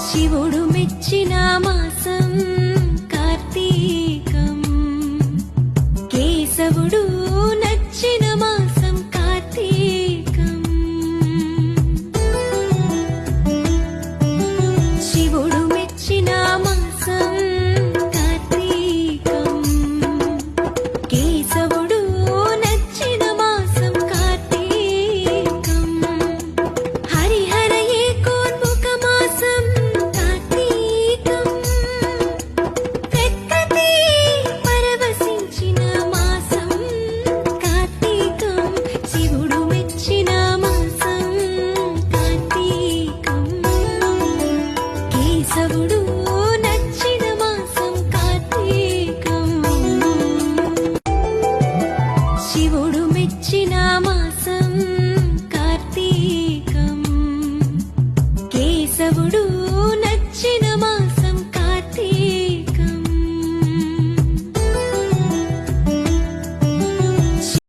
శివుడు మెచ్చిన మాసం కార్తీకం, కేశవుడు నచ్చిన మాసం కార్తీకం. శివుడు మెచ్చిన మాసం కార్తీకం, కేశవుడు నచ్చిన మాసం కార్తీకం. హరిహర ఏకోన్ముఖ మాసం కార్తీకం, ప్రకృతి పరవశించిన మాసం కార్తీకం. శివుడు మెచ్చిన మాసం కార్తీకం, కేశవుడు నచ్చిన మాసం కార్తీకం. శివుడు మెచ్చిన మాసం కార్తీకం, కేశవుడు